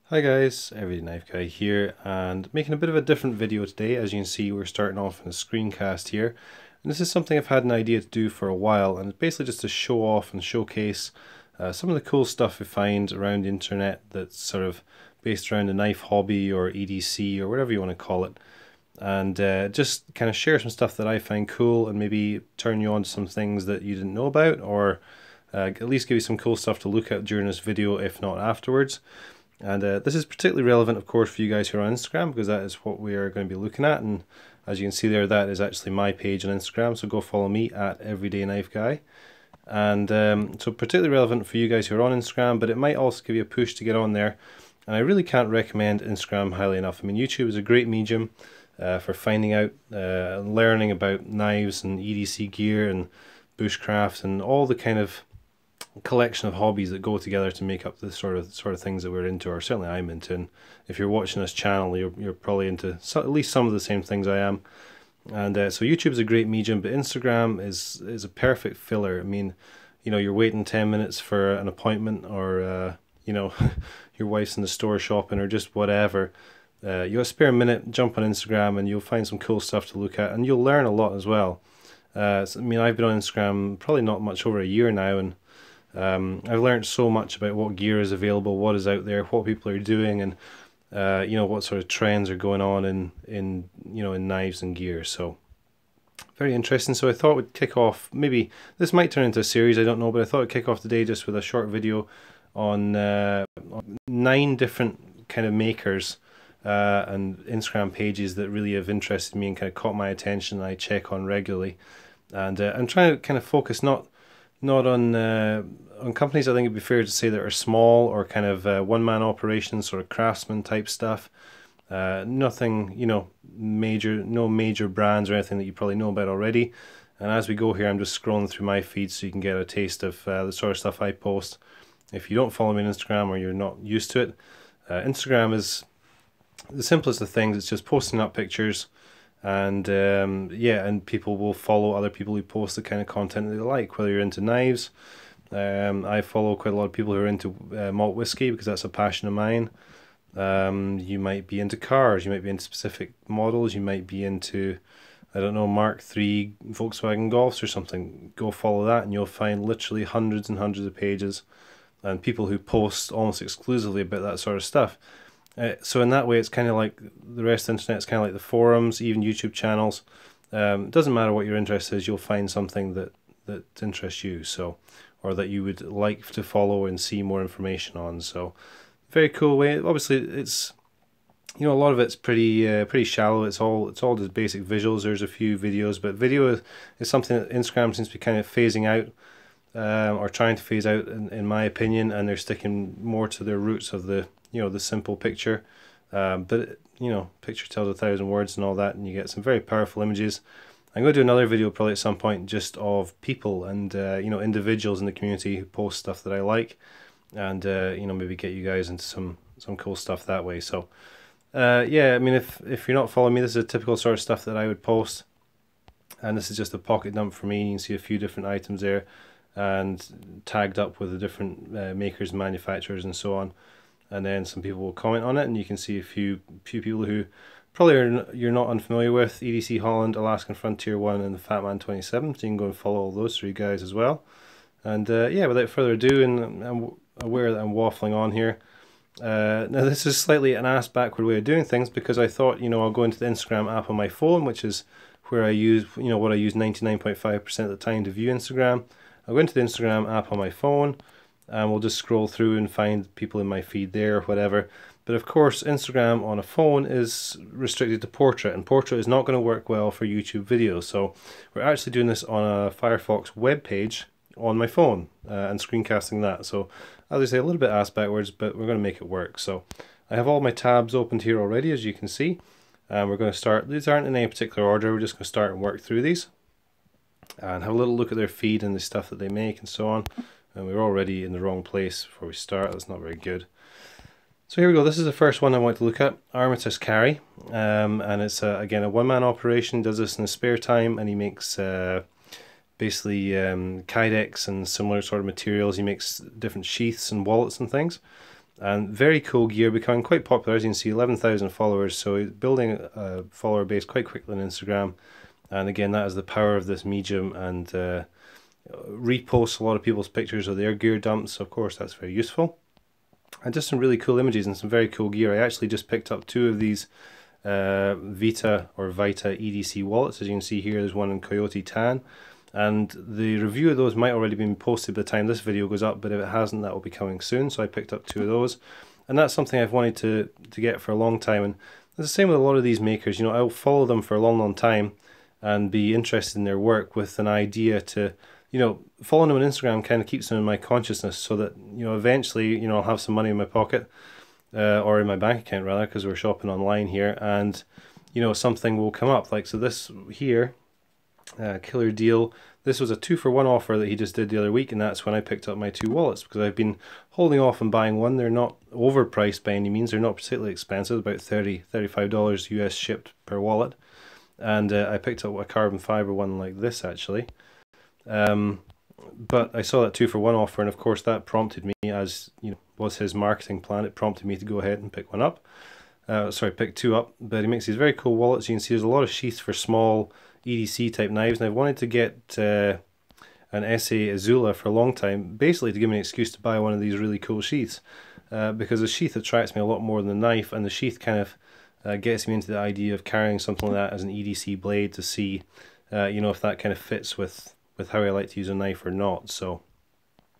Hi guys, Everyday Knife Guy here, and making a bit of a different video today. As you can see, we're starting off in a screencast here, and this is something I've had an idea to do for a while, and it's basically just to show off and showcase some of the cool stuff we find around the internet that's sort of based around the knife hobby or EDC or whatever you want to call it, and just kind of share some stuff that I find cool and maybe turn you on to some things that you didn't know about, or at least give you some cool stuff to look at during this video, if not afterwards. And this is particularly relevant, of course, for you guys who are on Instagram, because that is what we are going to be looking at. And as you can see there, that is actually my page on Instagram, so go follow me at Everyday Knife Guy. And so particularly relevant for you guys who are on Instagram, but it might also give you a push to get on there. And I really can't recommend Instagram highly enough. I mean, YouTube is a great medium for finding out, learning about knives and EDC gear and bushcraft and all the kind of collection of hobbies that go together to make up the sort of things that we're into, or certainly I'm into. And if you're watching this channel, you're probably into at least some of the same things I am. And so YouTube is a great medium, but Instagram is a perfect filler. I mean, you know, you're waiting 10 minutes for an appointment, or you know, your wife's in the store shopping, or just whatever. You got a spare minute, jump on Instagram and you'll find some cool stuff to look at, and you'll learn a lot as well. So, I mean, I've been on Instagram probably not much over a year now, and I've learned so much about what gear is available, what is out there, what people are doing, and you know, what sort of trends are going on in knives and gear. So very interesting. So I thought we'd kick off, maybe this might turn into a series, I don't know, but I thought I'd kick off today just with a short video on 9 different kind of makers and Instagram pages that really have interested me and kind of caught my attention, and I check on regularly. And I'm trying to kind of focus not on companies I think it'd be fair to say that are small, or kind of one-man operations, sort of craftsman type stuff. Nothing, you know, no major brands or anything that you probably know about already. And as we go here, I'm just scrolling through my feed so you can get a taste of the sort of stuff I post. If you don't follow me on Instagram, or you're not used to it, Instagram is the simplest of things. It's just posting up pictures, and yeah, and people will follow other people who post the kind of content they like, whether you're into knives. I follow quite a lot of people who are into malt whiskey, because that's a passion of mine. You might be into cars, you might be into specific models, you might be into, I don't know, Mark III Volkswagen Golfs or something. Go follow that and you'll find literally hundreds and hundreds of pages and people who post almost exclusively about that sort of stuff. So in that way, it's kind of like the rest of the internet. It's kind of like the forums, even YouTube channels. It doesn't matter what your interest is, you'll find something that interests you, so, or that you would like to follow and see more information on. So very cool way. Obviously, it's, you know, a lot of it's pretty shallow. It's all just basic visuals. There's a few videos, but video is something that Instagram seems to be kind of phasing out, or trying to phase out, in my opinion, and they're sticking more to their roots of the, you know, the simple picture. But you know, picture tells 1,000 words and all that, and you get some very powerful images. I'm going to do another video probably at some point just of people and you know, individuals in the community who post stuff that I like, and you know, maybe get you guys into some cool stuff that way. So yeah, I mean, if you're not following me, this is a typical sort of stuff that I would post, and this is just a pocket dump for me. You can see a few different items there, and tagged up with the different makers, manufacturers, and so on. And then some people will comment on it, and you can see a few people who probably you're not unfamiliar with: EDC Holland, Alaskan Frontier 1, and the Fatman 27. So you can go and follow all those 3 guys as well. And yeah, without further ado, and I'm aware that I'm waffling on here. Now this is slightly an ass backward way of doing things, because I thought, you know, I'll go into the Instagram app on my phone, which is where I use, you know, what I use 99.5% of the time to view Instagram. I'll go into the Instagram app on my phone, and we'll just scroll through and find people in my feed there, or whatever. But of course, Instagram on a phone is restricted to portrait, and portrait is not going to work well for YouTube videos. So we're actually doing this on a Firefox web page on my phone, and screencasting that. So as I say, a little bit ass backwards, but we're going to make it work. So I have all my tabs opened here already, as you can see. We're going to start, these aren't in any particular order, we're just going to start and work through these and have a little look at their feed and the stuff that they make and so on. And we're already in the wrong place before we start. That's not very good. So here we go. This is the first one I want to look at, Armitage Carry, and it's again a one-man operation. Does this in his spare time, and he makes basically kydex and similar sort of materials. He makes different sheaths and wallets and things. And very cool gear, becoming quite popular. As you can see, 11,000 followers, so he's building a follower base quite quickly on Instagram. And again, that is the power of this medium, and reposts a lot of people's pictures of their gear dumps, so of course that's very useful. And just some really cool images and some very cool gear. I actually just picked up 2 of these Vita EDC wallets. As you can see here, there's one in Coyote Tan, and the review of those might already been posted by the time this video goes up, but if it hasn't, that will be coming soon. So I picked up 2 of those, and that's something I've wanted to get for a long time. And it's the same with a lot of these makers. You know, I'll follow them for a long time and be interested in their work with an idea to, you know, following them on Instagram kind of keeps them in my consciousness, so that, you know, eventually, you know, I'll have some money in my pocket, or in my bank account rather, because we're shopping online here, and, you know, something will come up. Like, so this here, killer deal. This was a 2-for-1 offer that he just did the other week, and that's when I picked up my 2 wallets, because I've been holding off and buying one. They're not overpriced by any means. They're not particularly expensive, about $35 US shipped per wallet. And I picked up a carbon fiber one like this actually. But I saw that 2-for-1 offer, and of course that prompted me, as you know, was his marketing plan. It prompted me to go ahead and pick one up. Sorry, pick 2 up. But he makes these very cool wallets. You can see there's a lot of sheaths for small EDC type knives, and I've wanted to get an SA Azula for a long time, basically to give me an excuse to buy one of these really cool sheaths, because the sheath attracts me a lot more than the knife, and the sheath kind of gets me into the idea of carrying something like that as an EDC blade to see, you know, if that kind of fits with how I like to use a knife or not. So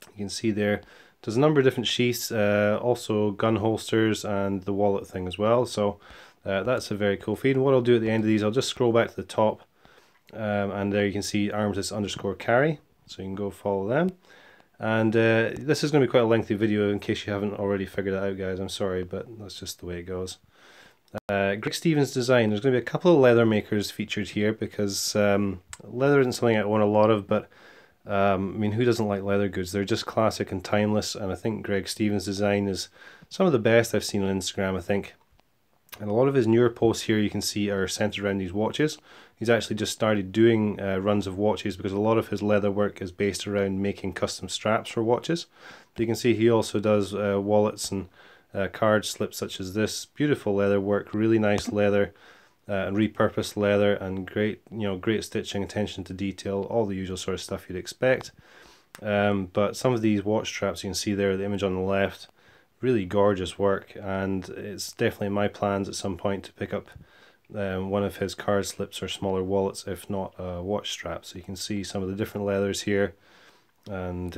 you can see there, there's a number of different sheaths, also gun holsters and the wallet thing as well. So that's a very cool feed. And what I'll do at the end of these, I'll just scroll back to the top, and there you can see armistice_carry, so you can go follow them. And this is going to be quite a lengthy video in case you haven't already figured it out, guys. I'm sorry, but that's just the way it goes. Greg Stevens design. There's going to be a couple of leather makers featured here, because leather isn't something I own a lot of, but I mean, who doesn't like leather goods? They're just classic and timeless, and I think Greg Stevens design is some of the best I've seen on Instagram, I think. And a lot of his newer posts here you can see are centered around these watches. He's actually just started doing runs of watches, because a lot of his leather work is based around making custom straps for watches. But you can see he also does wallets and card slips such as this. Beautiful leather work, really nice leather, and repurposed leather, and great, you know, great stitching, attention to detail, all the usual sort of stuff you'd expect. But some of these watch straps you can see there, the image on the left, really gorgeous work, and it's definitely in my plans at some point to pick up one of his card slips or smaller wallets, if not a watch strap. So you can see some of the different leathers here, and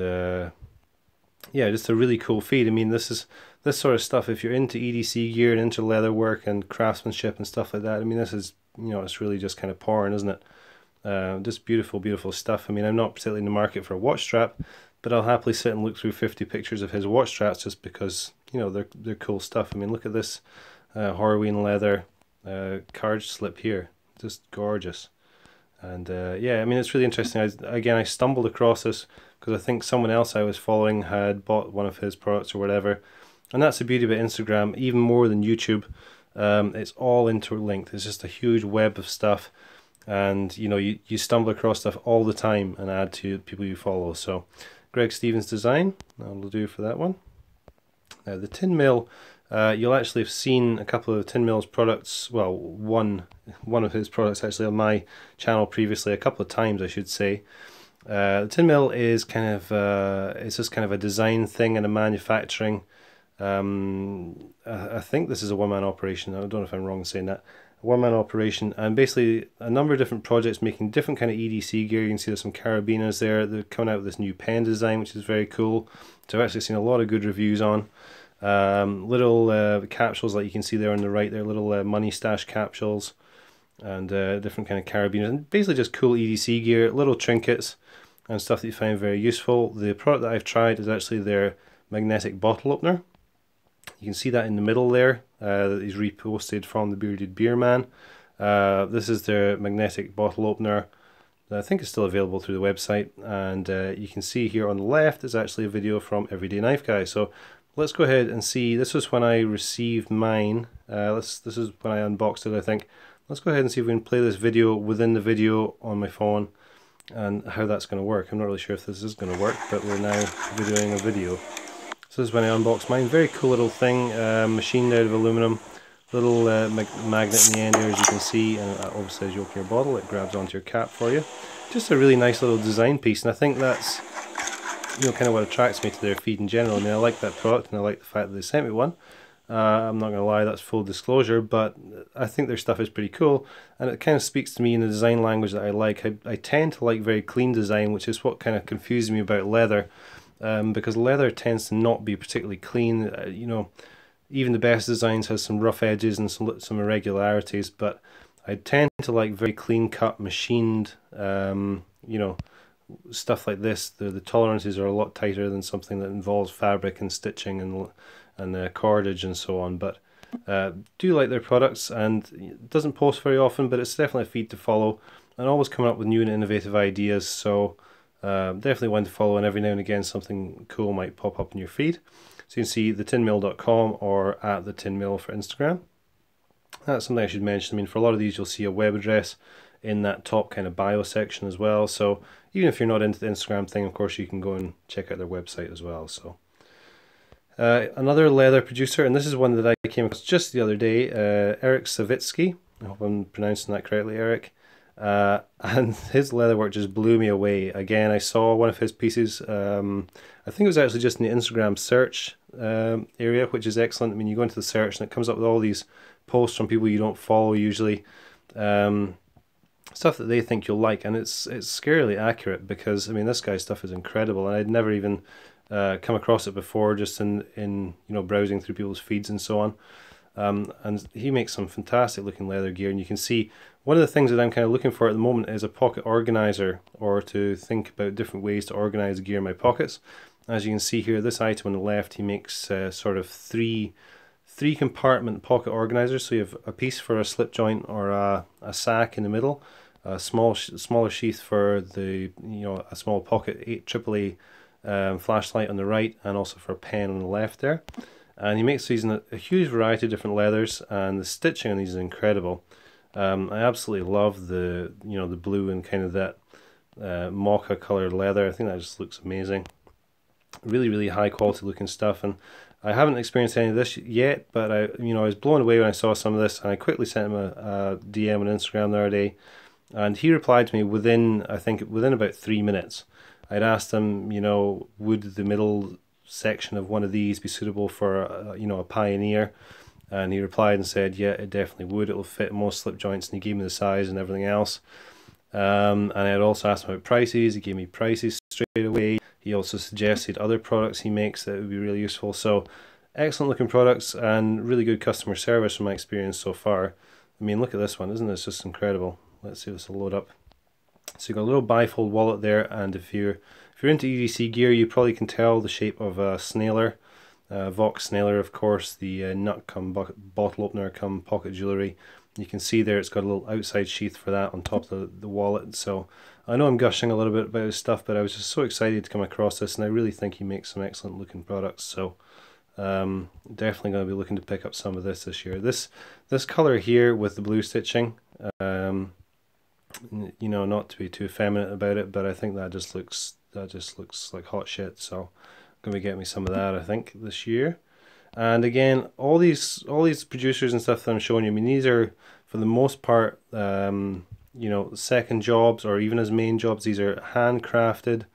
yeah, just a really cool feed. I mean, this sort of stuff, if you're into EDC gear and into leather work and craftsmanship and stuff like that, I mean, this is, you know, it's really just kind of porn, isn't it? Just beautiful, beautiful stuff. I mean, I'm not particularly in the market for a watch strap, but I'll happily sit and look through 50 pictures of his watch straps just because, you know, they're cool stuff. I mean, look at this Horween leather card slip here, just gorgeous. And yeah, I mean, it's really interesting. Again, I stumbled across this because I think someone else I was following had bought one of his products or whatever. And that's the beauty about Instagram, even more than YouTube. It's all interlinked. It's just a huge web of stuff, and you know, you stumble across stuff all the time and add to people you follow. So Greg Stevens design, that'll do for that one. The tin mill, you'll actually have seen a couple of tin mill's products, well, one of his products actually on my channel previously, a couple of times I should say. The tin mill is kind of it's just kind of a design thing and a manufacturing. I think this is a one-man operation. I don't know if I'm wrong in saying that. A one-man operation, and basically a number of different projects making different kind of EDC gear. You can see there's some carabinas there. They're coming out with this new pen design, which is very cool. So I've actually seen a lot of good reviews on. Little capsules, like you can see there on the right, they're little money stash capsules, and different kind of carabiners, and basically just cool EDC gear, little trinkets and stuff that you find very useful. The product that I've tried is actually their magnetic bottle opener. You can see that in the middle there, that is reposted from the Bearded Beer Man. This is their magnetic bottle opener. I think it's still available through the website, and you can see here on the left is actually a video from Everyday Knife Guy. So let's go ahead and see. This was when I received mine. This is when I unboxed it, I think. Let's go ahead and see if we can play this video within the video on my phone and how that's going to work. I'm not really sure if this is going to work, but we're now videoing a video. So So this is when I unboxed mine. Very cool little thing, machined out of aluminum. Little magnet in the end there, as you can see, and obviously as you open your bottle it grabs onto your cap for you. Just a really nice little design piece, and I think that's, you know, kind of what attracts me to their feed in general. I mean, I like that product and I like the fact that they sent me one. I'm not going to lie, that's full disclosure, but I think their stuff is pretty cool, and it kind of speaks to me in the design language that I like. I tend to like very clean design, which is what kind of confuses me about leather, because leather tends to not be particularly clean. You know, even the best designs has some rough edges and some irregularities, but I tend to like very clean cut, machined, you know, stuff like this. The tolerances are a lot tighter than something that involves fabric and stitching and cordage and so on. But do like their products, and it doesn't post very often, but it's definitely a feed to follow, and always coming up with new and innovative ideas. So definitely one to follow, and every now and again something cool might pop up in your feed. So you can see thetinmill.com or at thetinmill for Instagram. That's something I should mention. I mean, for a lot of these you'll see a web address in that top kind of bio section as well. So even if you're not into the Instagram thing, of course you can go and check out their website as well. So another leather producer, and this is one that I came across just the other day, Eric Savitsky. I hope I'm pronouncing that correctly, Eric. And his leather work just blew me away. Again, I saw one of his pieces, I think it was actually just in the Instagram search area, which is excellent. I mean, you go into the search and it comes up with all these posts from people you don't follow usually, stuff that they think you'll like, and it's scarily accurate, because I mean, this guy's stuff is incredible, and I'd never even come across it before, just in you know, browsing through people's feeds and so on. And he makes some fantastic looking leather gear, and you can see one of the things that I'm kind of looking for at the moment is a pocket organizer, or to think about different ways to organize gear in my pockets. As you can see here, this item on the left, he makes sort of three compartment pocket organizers. So you have a piece for a slip joint or a sack in the middle, a smaller sheath for the, you know, a small pocket AAA flashlight on the right, and also for a pen on the left there. And he makes these in a huge variety of different leathers, and the stitching on these is incredible. I absolutely love the, you know, the blue and kind of that mocha colored leather. I think that just looks amazing. Really high quality looking stuff, and I haven't experienced any of this yet, but I was blown away when I saw some of this, and I quickly sent him a DM on Instagram the other day, and he replied to me within about 3 minutes. I'd asked him, you know, would the middle section of one of these be suitable for you know, a Pioneer, and he replied and said, yeah, it definitely would. It'll fit most slip joints, and he gave me the size and everything else. And I had also asked him about prices. He gave me prices straight away. He also suggested other products he makes that would be really useful. So excellent looking products and really good customer service from my experience so far. I mean, look at this one, isn't it just incredible? Let's see if this will load up. So you've got a little bifold wallet there, and if you're into EDC gear, you probably can tell the shape of a snailer, Vox snailer, of course, the nut cum bottle opener cum pocket jewellery. You can see there it's got a little outside sheath for that on top of the wallet. So I know I'm gushing a little bit about his stuff, but I was just so excited to come across this, and I really think he makes some excellent looking products. So definitely going to be looking to pick up some of this year. This colour here with the blue stitching, you know, not to be too effeminate about it, but I think that just looks like hot shit. So I'm going to get me some of that, I think, this year. And again, all these producers and stuff that I'm showing you, I mean, these are for the most part, you know, second jobs or even as main jobs. These are handcrafted.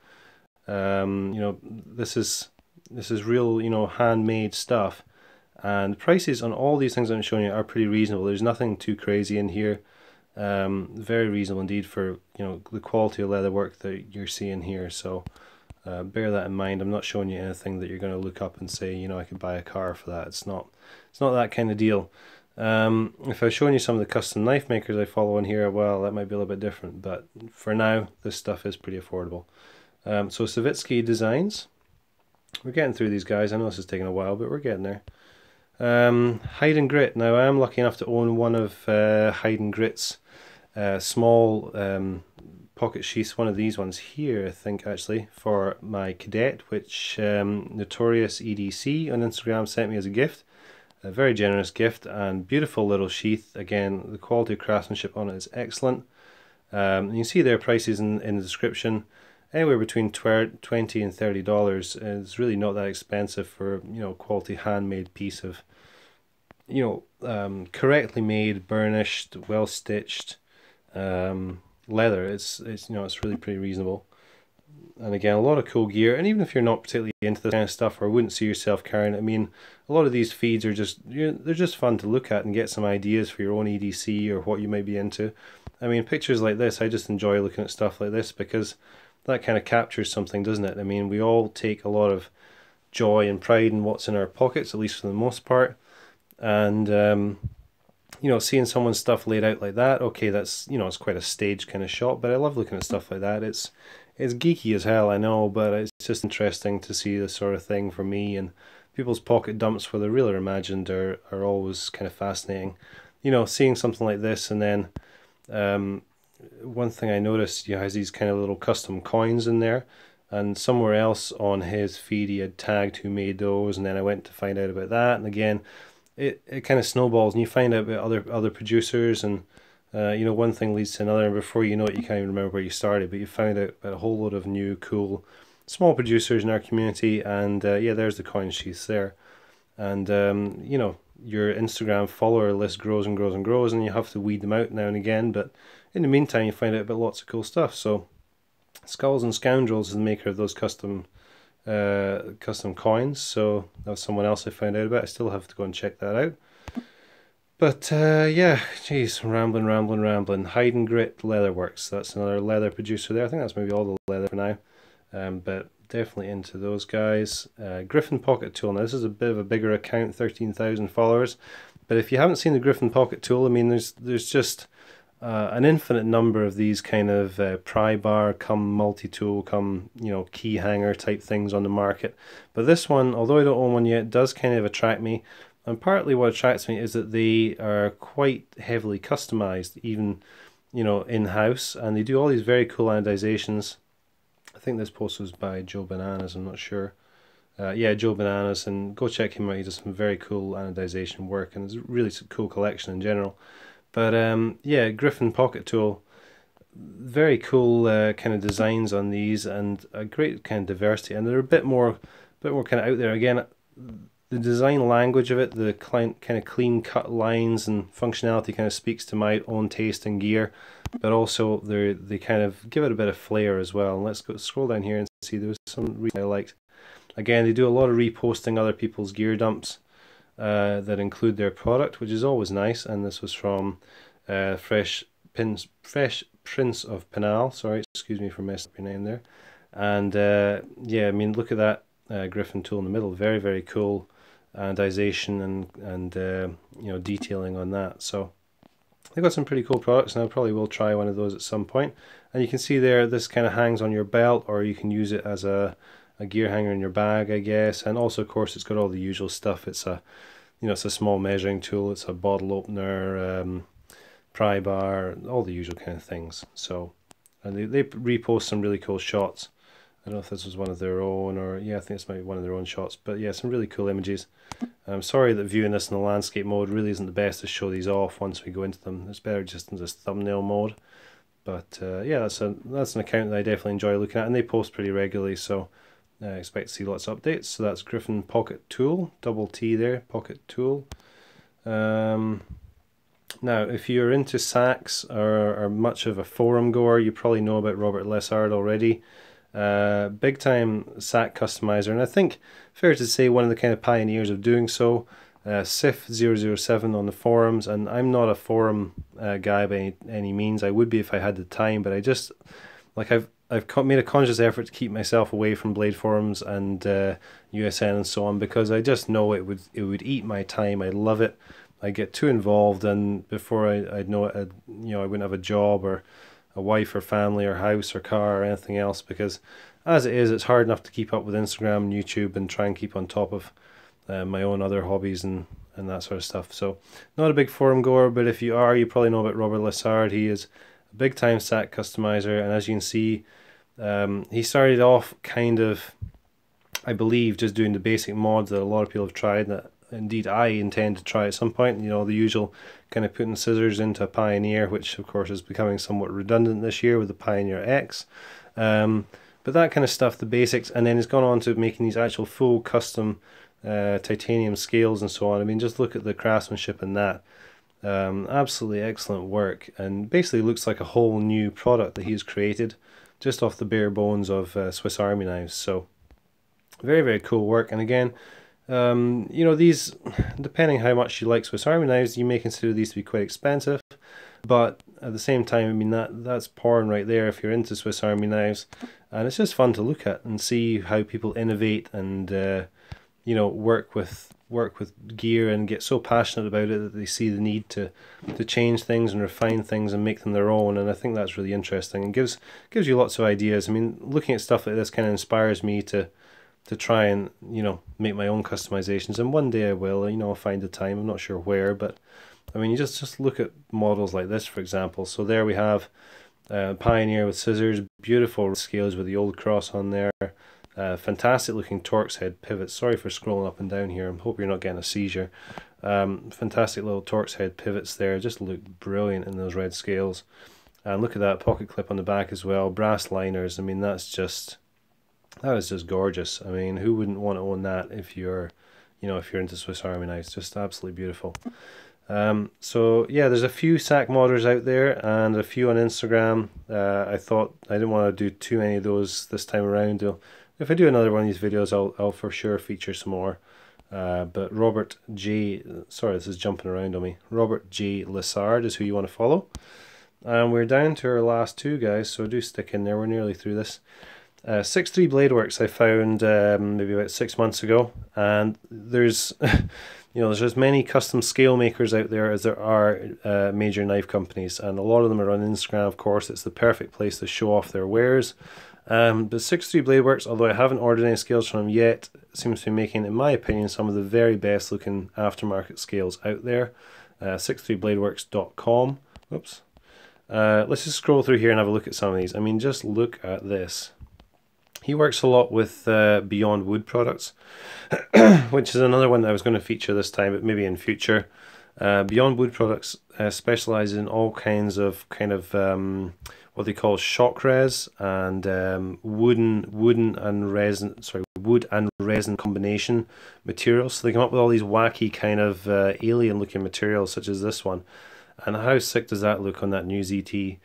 You know, this is real, you know, handmade stuff. And prices on all these things I'm showing you are pretty reasonable. There's nothing too crazy in here. Very reasonable indeed for, you know, the quality of leather work that you're seeing here. So bear that in mind. I'm not showing you anything that you're going to look up and say, you know, I could buy a car for that. It's not that kind of deal. If I was showing you some of the custom knife makers I follow in here, well, that might be a little bit different, but for now this stuff is pretty affordable. So Savitsky Designs, we're getting through these guys. I know this is taking a while, but we're getting there. Haydn Grit. Now I am lucky enough to own one of Haydn Grits small pocket sheaths, one of these ones here, I think, actually, for my cadet, which Notorious EDC on Instagram sent me as a gift. A very generous gift, and beautiful little sheath. Again, the quality of craftsmanship on it is excellent. You can see their prices in the description. anywhere between $20 and $30. It's really not that expensive for, you know, quality handmade piece of, you know, correctly made, burnished, well stitched leather. It's you know, it's really pretty reasonable. And again, a lot of cool gear. And even if you're not particularly into this kind of stuff, or wouldn't see yourself carrying it, I mean, a lot of these feeds are just, you know, they're just fun to look at and get some ideas for your own EDC or what you might be into. I mean, pictures like this, I just enjoy looking at stuff like this because that kind of captures something, doesn't it? I mean, we all take a lot of joy and pride in what's in our pockets, at least for the most part. And you know, seeing someone's stuff laid out like that, okay, that's, you know, it's quite a staged kind of shot, but I love looking at stuff like that. It's geeky as hell, I know, but it's just interesting to see this sort of thing for me. And people's pocket dumps, whether real or imagined, are always kind of fascinating. You know, seeing something like this, and then one thing I noticed, he has these kind of little custom coins in there, and somewhere else on his feed he had tagged who made those, and then I went to find out about that, and again, it kind of snowballs, and you find out about other producers, and you know, one thing leads to another, and before you know it, you can't even remember where you started, but you found out about a whole load of new, cool, small producers in our community, and yeah, there's the coin sheaths there. And you know, your Instagram follower list grows and grows and grows, and you have to weed them out now and again, but in the meantime, you find out about lots of cool stuff. So, Skulls and Scoundrels is the maker of those custom coins, so that was someone else I found out about. I still have to go and check that out. But yeah, geez, rambling. Haydn Grit Leatherworks, that's another leather producer there. I think that's maybe all the leather for now, but definitely into those guys. Griffin Pocket Tool, now this is a bit of a bigger account, 13,000 followers, but if you haven't seen the Griffin Pocket Tool, I mean, there's just an infinite number of these kind of pry bar come multi-tool come, you know, key hanger type things on the market. But this one, although I don't own one yet, does kind of attract me. And partly what attracts me is that they are quite heavily customized, even, you know, in-house, and they do all these very cool anodizations. I think this post was by Joe Bananas, I'm not sure. Yeah, Joe Bananas, and go check him out. He does some very cool anodization work, and it's a really cool collection in general. But yeah, Griffin Pocket Tool, very cool kind of designs on these, and a great kind of diversity, and they're a bit more kind of out there. Again, the design language of it, the kind of clean cut lines and functionality kind of speaks to my own taste in gear, but also they kind of give it a bit of flair as well. And let's go scroll down here and see, there was some reason I liked. Again, they do a lot of reposting other people's gear dumps that include their product, which is always nice. And this was from Fresh Prince of Penal. Sorry, excuse me for messing up your name there. And yeah, I mean, look at that Griffin tool in the middle. Very, very cool anodization and you know, detailing on that. So they've got some pretty cool products, and I probably will try one of those at some point. And you can see there, this kind of hangs on your belt, or you can use it as a gear hanger in your bag, I guess. And also, of course, it's got all the usual stuff. It's a, you know, it's a small measuring tool, it's a bottle opener, pry bar, all the usual kind of things. So, and they repost some really cool shots. I don't know if this was one of their own, or yeah, I think it's maybe one of their own shots, but yeah, some really cool images. I'm sorry that viewing this in the landscape mode really isn't the best to show these off once we go into them. It's better just in this thumbnail mode. But yeah, that's an account that I definitely enjoy looking at, and they post pretty regularly, so I expect to see lots of updates. So that's Griffin Pocket Tool, double T there, Pocket Tool. Now, if you're into sacks or are much of a forum goer, you probably know about Robert Lessard already. Big time sack customizer, and I think fair to say one of the kind of pioneers of doing so. Sif007 on the forums, and I'm not a forum guy by any means. I would be if I had the time, but I just, like, I've made a conscious effort to keep myself away from Blade forums and USN and so on, because I just know it would eat my time. I love it. I get too involved, and before I'd know it, you know, I wouldn't have a job or a wife or family or house or car or anything else, because as it is, it's hard enough to keep up with Instagram and YouTube and try and keep on top of my own other hobbies and that sort of stuff. So not a big forum goer, but if you are, you probably know about Robert Lessard. He is a big time sack customizer, and as you can see, he started off kind of, I believe, just doing the basic mods that a lot of people have tried, that indeed I intend to try at some point. You know, the usual kind of putting scissors into a Pioneer, which of course is becoming somewhat redundant this year with the Pioneer X. But that kind of stuff, the basics, and then he's gone on to making these actual full custom titanium scales and so on. I mean, just look at the craftsmanship in that. Absolutely excellent work, and basically looks like a whole new product that he's created just off the bare bones of Swiss Army knives. So very, very cool work. And again, you know, these, depending how much you like Swiss Army knives, you may consider these to be quite expensive, but at the same time, I mean, that's porn right there if you're into Swiss Army knives. And it's just fun to look at and see how people innovate and you know, work with gear and get so passionate about it that they see the need to change things and refine things and make them their own. And I think that's really interesting and gives you lots of ideas. I mean, looking at stuff like this kind of inspires me to try and, you know, make my own customizations, and one day I will, you know, I'll find the time. I'm not sure where, but I mean, you just look at models like this, for example. So there we have Pioneer with scissors, beautiful scales with the old cross on there. Fantastic looking Torx head pivots. Sorry for scrolling up and down here. I hope you're not getting a seizure. Fantastic little Torx head pivots there. Just look brilliant in those red scales. And look at that pocket clip on the back as well. Brass liners. I mean, that is just gorgeous. I mean, who wouldn't want to own that if you're, you know, if you're into Swiss Army knives? Just absolutely beautiful. So yeah, there's a few sack modders out there and a few on Instagram. I thought I didn't want to do too many of those this time around. If I do another one of these videos, I'll for sure feature some more. But Robert J, sorry, this is jumping around on me. Robert J Lessard is who you want to follow. And we're down to our last two guys, so do stick in there. We're nearly through this. 6.3 Blade Works I found maybe about 6 months ago, and there's you know, there's as many custom scale makers out there as there are major knife companies, and a lot of them are on Instagram. Of course, it's the perfect place to show off their wares. But 6.3 Blade Works, although I haven't ordered any scales from them yet, seems to be making, in my opinion, some of the very best looking aftermarket scales out there. 63bladeworks.com. Whoops. Let's just scroll through here and have a look at some of these. I mean, just look at this. He works a lot with Beyond Wood products, which is another one that I was going to feature this time, but maybe in future. Beyond Wood products specialize in all kinds of what they call shock res and wood and resin combination materials. So they come up with all these wacky kind of alien looking materials, such as this one. And how sick does that look on that new ZT?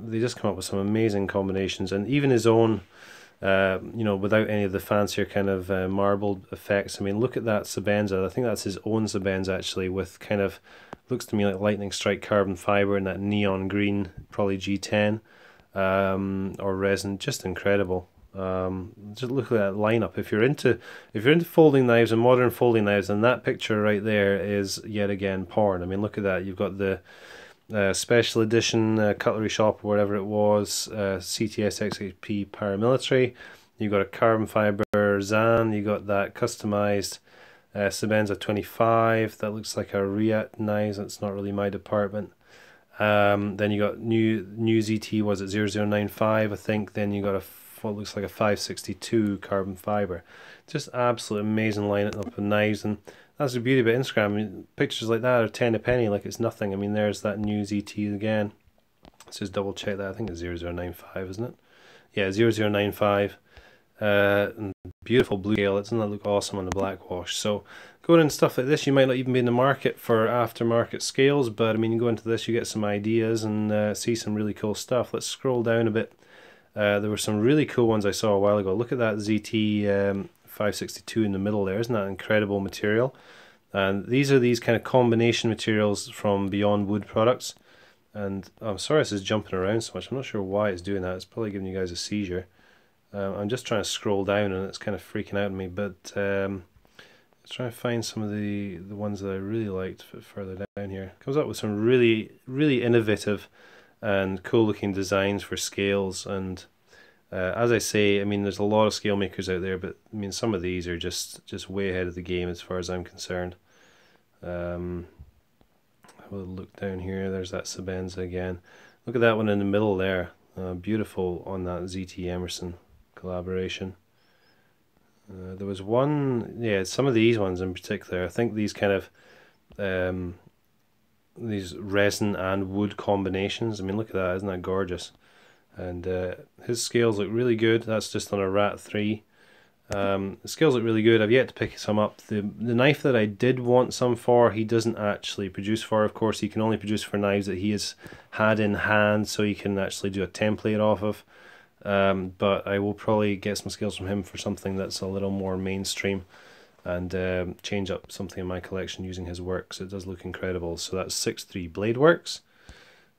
They just come up with some amazing combinations, and even his own, you know, without any of the fancier kind of marbled effects. I mean, look at that Sabenza. I think that's his own Sabenza actually, with kind of, looks to me like lightning strike carbon fiber and that neon green, probably G10 or resin. Just incredible. Just look at that lineup. If you're into folding knives and modern folding knives, then that picture right there is yet again porn. I mean, look at that. You've got the special edition cutlery shop or whatever it was, CTS XHP paramilitary. You've got a carbon fiber Zan. You got that customized Sabenza 25 that looks like a Riat knife. That's not really my department. Then you got new ZT, was it 0095 I think. Then you got a what looks like a 562 carbon fiber. Just absolute amazing lineup of knives, and that's the beauty about Instagram. I mean, pictures like that are 10 a penny, like it's nothing. I mean, there's that new ZT again. Let's just double check that. I think it's 0095, isn't it? Yeah, 0095. And beautiful blue scale. Doesn't that look awesome on the black wash? So going into stuff like this, you might not even be in the market for aftermarket scales, but I mean, you go into this, you get some ideas and see some really cool stuff. Let's scroll down a bit. There were some really cool ones I saw a while ago. Look at that ZT 562 in the middle there. Isn't that incredible material? And these are these kind of combination materials from Beyond Wood products. And I'm sorry this is jumping around so much. I'm not sure why it's doing that. It's probably giving you guys a seizure. I'm just trying to scroll down and it's kind of freaking out on me. But let's try to find some of the ones that I really liked further down here. Comes up with some really, really innovative and cool looking designs for scales. And as I say, I mean, there's a lot of scale makers out there, but I mean, some of these are just way ahead of the game as far as I'm concerned. Have a look down here. There's that Sabenza again. Look at that one in the middle there. Beautiful on that ZT Emerson collaboration. There was one, yeah, some of these ones in particular. I think these kind of these resin and wood combinations. I mean, look at that. Isn't that gorgeous? and his scales look really good. That's just on a Rat 3. The scales look really good. I've yet to pick some up. The knife that I did want some for, he doesn't actually produce for. Of course, he can only produce for knives that he has had in hand, so he can actually do a template off of. But I will probably get some scales from him for something that's a little more mainstream, and change up something in my collection using his work, because it does look incredible. So that's 6.3 Blade Works.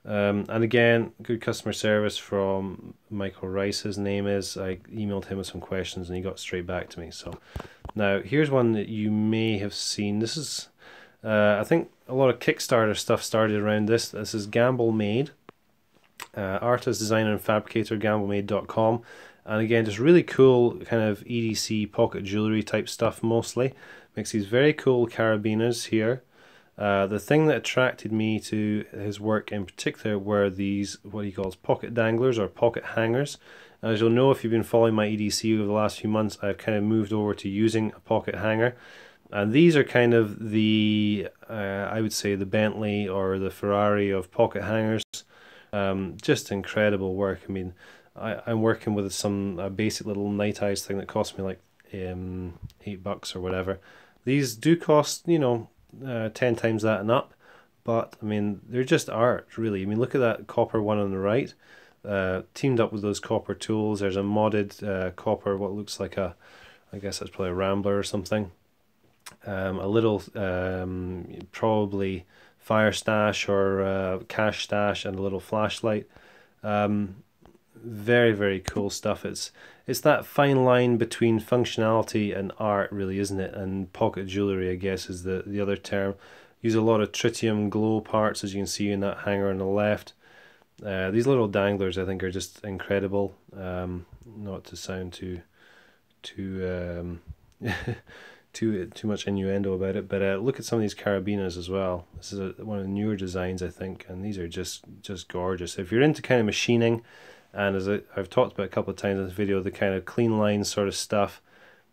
And again, good customer service from Michael Rice, his name is. I emailed him with some questions and he got straight back to me. So now here's one that you may have seen. This is I think a lot of Kickstarter stuff started around this. This is Gamble Made, artist, designer and fabricator, gamblemade.com. And again, just really cool kind of EDC pocket jewelry type stuff mostly. Makes these very cool carabiners here. The thing that attracted me to his work in particular were these, what he calls pocket danglers or pocket hangers. As you'll know if you've been following my EDC over the last few months, I've kind of moved over to using a pocket hanger. And these are kind of the, I would say, the Bentley or the Ferrari of pocket hangers. Just incredible work. I mean, I'm working with some basic little night eyes thing that cost me like $8 or whatever. These do cost, you know, 10 times that and up, but I mean they're just art, really. I mean, look at that copper one on the right, teamed up with those copper tools. There's a modded copper, what looks like a, I guess that's probably a Rambler or something, a little probably fire stash or cash stash, and a little flashlight. Very, very cool stuff. It's that fine line between functionality and art, really, isn't it? And pocket jewelry, I guess, is the other term. Use a lot of tritium glow parts, as you can see in that hanger on the left. These little danglers, I think, are just incredible. Not to sound too much innuendo about it, but look at some of these carabiners as well. This is one of the newer designs, I think, and these are just gorgeous. If you're into kind of machining, and as I've talked about a couple of times in this video, the kind of clean line sort of stuff,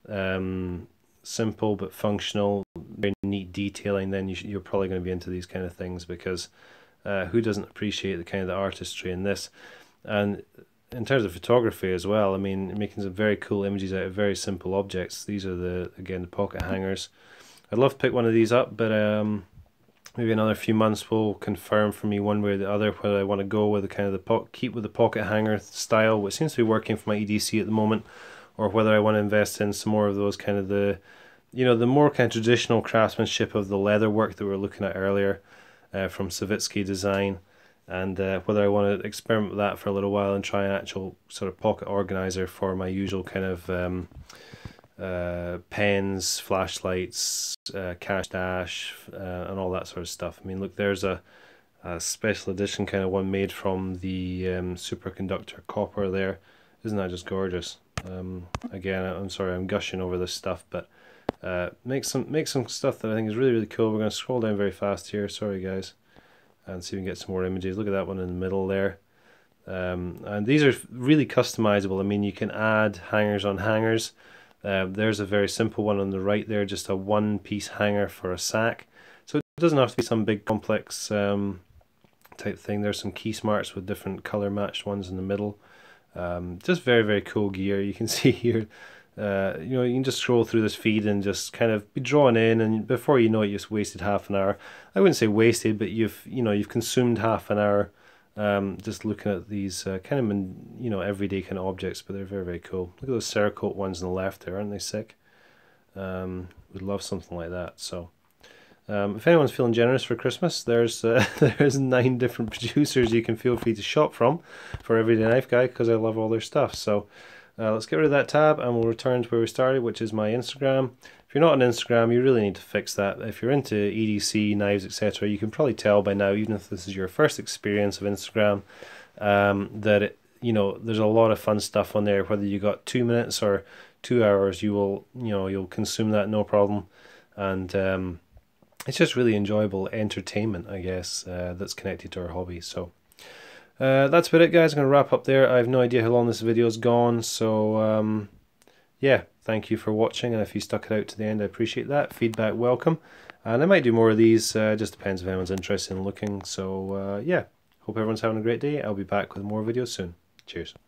simple but functional, very neat detailing, then you're probably going to be into these kind of things, because who doesn't appreciate the kind of the artistry in this? And in terms of photography as well, I mean, making some very cool images out of very simple objects. These are again the pocket hangers. I'd love to pick one of these up, but maybe another few months will confirm for me one way or the other whether I want to go with the kind of keep with the pocket hanger style, which seems to be working for my EDC at the moment, or whether I want to invest in some more of those kind of the more kind of traditional craftsmanship of the leather work that we were looking at earlier from Savitsky design, and whether I want to experiment with that for a little while and try an actual sort of pocket organizer for my usual kind of pens, flashlights, cash dash, and all that sort of stuff. I mean, look, there's a special edition kind of one made from the superconductor copper there. Isn't that just gorgeous? Again, I'm sorry I'm gushing over this stuff, but make some stuff that I think is really, really cool. We're going to scroll down very fast here, sorry guys, and see if we can get some more images. Look at that one in the middle there. And these are really customizable. I mean, you can add hangers on hangers. There's a very simple one on the right there, just a one-piece hanger for a sack. So it doesn't have to be some big complex type thing. There's some key smarts with different color matched ones in the middle. Just very, very cool gear. You can see here, you can just scroll through this feed and just kind of be drawn in, and before you know it, you've wasted half an hour. I wouldn't say wasted, but you've consumed half an hour just looking at these kind of everyday kind of objects, but they're very, very cool. Look at those Cerakote ones on the left there, aren't they sick? Would love something like that. So if anyone's feeling generous for Christmas, there's 9 different producers you can feel free to shop from for Everyday Knife Guy, because I love all their stuff. So let's get rid of that tab and we'll return to where we started, which is my Instagram. If you're not on Instagram, you really need to fix that. If you're into EDC, knives, etc., you can probably tell by now, even if this is your first experience of Instagram, that there's a lot of fun stuff on there. Whether you got 2 minutes or 2 hours, you'll consume that no problem, and it's just really enjoyable entertainment, I guess, that's connected to our hobby. So that's about it, guys. I'm going to wrap up there. I have no idea how long this video's gone, so yeah, thank you for watching, and if you stuck it out to the end, I appreciate that. Feedback welcome, and I might do more of these, just depends if anyone's interested in looking. So yeah, hope everyone's having a great day. I'll be back with more videos soon. Cheers.